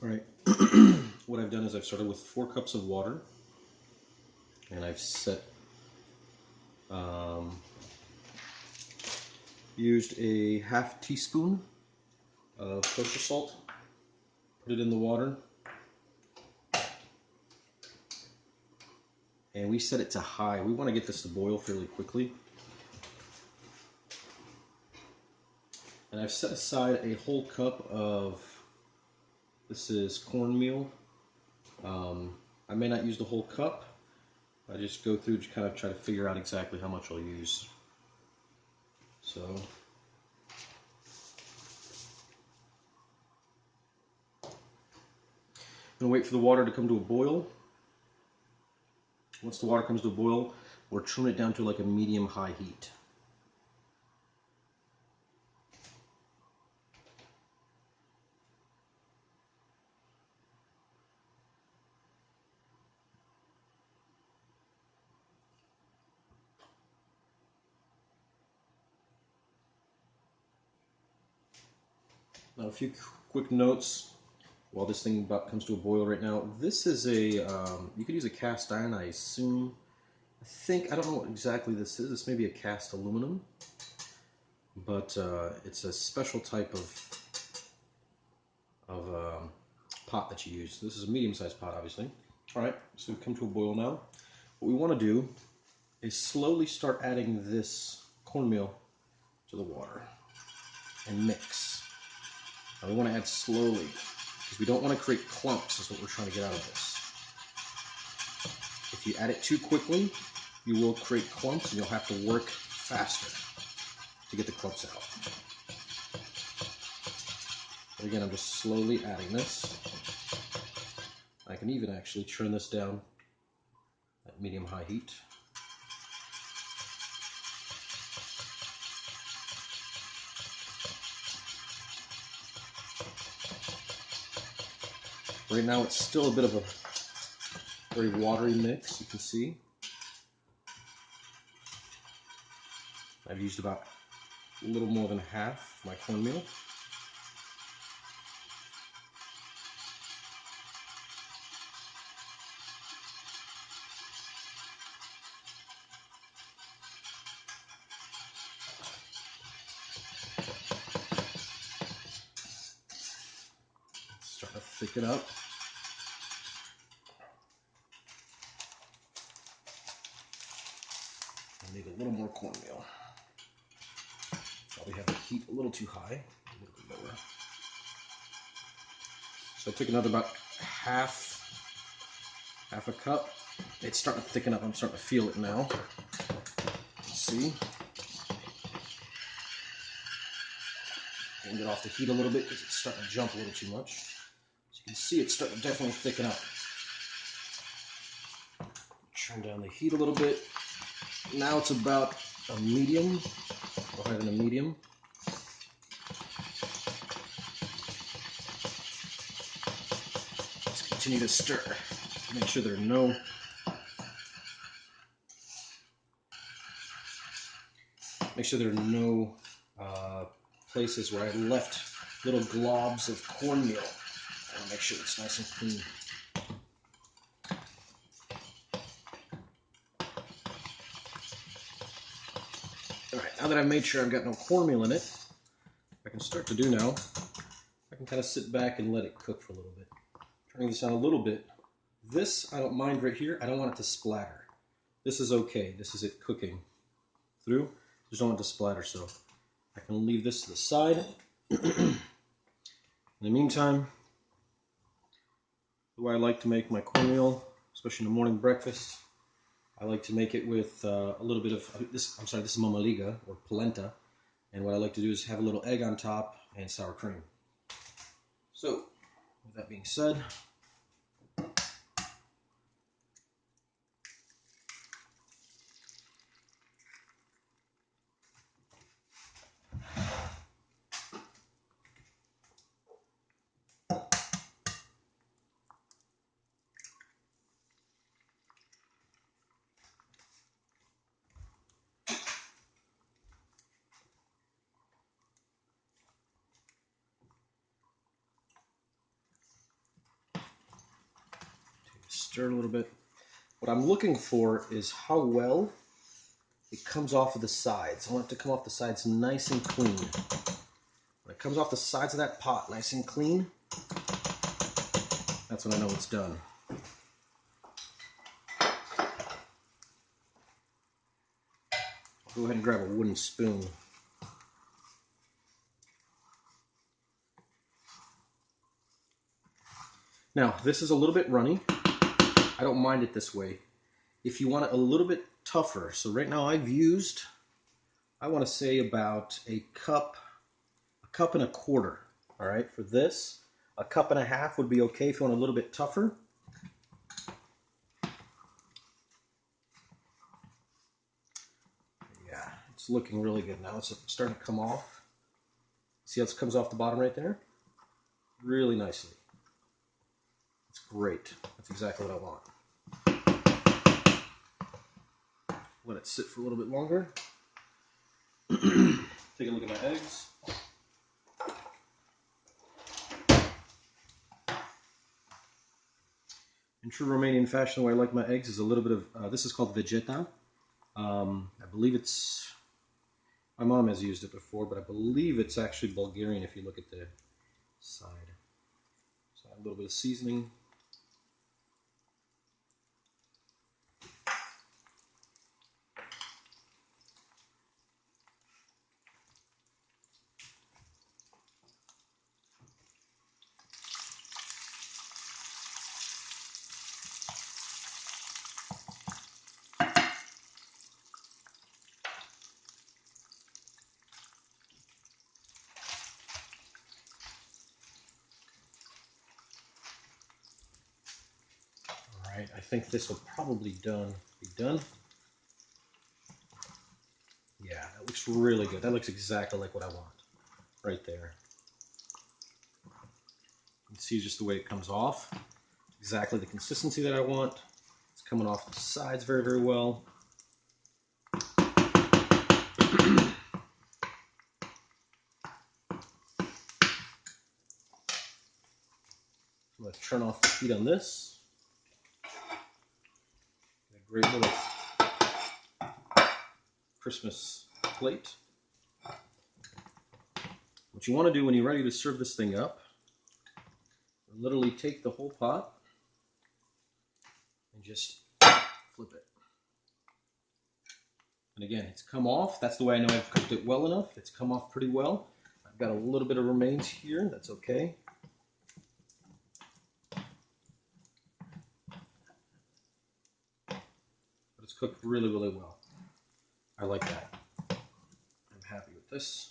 All right, what I've done is I've started with 4 cups of water, and I've used a half teaspoon of kosher salt, put it in the water, and we set it to high. We want to get this to boil fairly quickly. And I've set aside a whole cup of, this is cornmeal. I may not use the whole cup. I just go through to kind of try to figure out exactly how much I'll use. So, I'm going to wait for the water to come to a boil. Once the water comes to a boil, we'll turn it down to like a medium-high heat. Now, a few quick notes while this thing comes to a boil right now. This is a, you could use a cast iron, I assume. I don't know what exactly this is. This may be a cast aluminum, but it's a special type of pot that you use. This is a medium-sized pot, obviously. All right, so we've come to a boil now. What we want to do is slowly start adding this cornmeal to the water and mix. Now we want to add slowly because we don't want to create clumps is what we're trying to get out of this. If you add it too quickly, you will create clumps and you'll have to work faster to get the clumps out. But again, I'm just slowly adding this. I can even actually turn this down at medium-high heat. Right now it's still a bit of a very watery mix, you can see. I've used about a little more than half my cornmeal. Starting to thicken up. I need a little more cornmeal. Probably have the heat a little too high, a little bit lower. So I took another about half a cup. It's starting to thicken up. I'm starting to feel it now. See? Turn it off the heat a little bit because it's starting to jump a little too much. So you can see it's starting to definitely thicken up. Turn down the heat a little bit. Now it's about a medium. Go ahead and a medium. Just continue to stir. Make sure there are no places where I left little globs of cornmeal. I want to make sure it's nice and clean. Alright, now that I've made sure I've got no cornmeal in it, I can start to do now. I can kind of sit back and let it cook for a little bit. Turning this on a little bit. This, I don't mind right here. I don't want it to splatter. This is okay. This is it cooking through. Just don't want it to splatter, so I can leave this to the side. In the meantime, the way I like to make my cornmeal, especially in the morning breakfast, I like to make it with a little bit of this. I'm sorry, this is mamaliga or polenta, and what I like to do is have a little egg on top and sour cream. So, with that being said, stir it a little bit. What I'm looking for is how well it comes off of the sides. I want it to come off the sides nice and clean. When it comes off the sides of that pot nice and clean, that's when I know it's done. Go ahead and grab a wooden spoon. Now, this is a little bit runny. I don't mind it this way. If you want it a little bit tougher, so right now I've used, I want to say about a cup and a quarter. All right, for this, a cup and a half would be okay if you want a little bit tougher. Yeah, it's looking really good now. It's starting to come off. See how it comes off the bottom right there? Really nicely. It's great. That's exactly what I want. Let it sit for a little bit longer. Take a look at my eggs. In true Romanian fashion, the way I like my eggs is a little bit of, this is called vegeta. I believe it's, my mom has used it before, but I believe it's actually Bulgarian if you look at the side. So a little bit of seasoning. All right, I think this will probably be done. Yeah, that looks really good. That looks exactly like what I want right there. You can see just the way it comes off. Exactly the consistency that I want. It's coming off the sides very, very well. I'm going to turn off the heat on this. A great little Christmas plate. What you want to do when you're ready to serve this thing up, literally take the whole pot and just flip it. And again, it's come off. That's the way I know I've cooked it well enough. It's come off pretty well. I've got a little bit of remains here. That's okay. But it's cooked really, really well. I like that. I'm happy with this.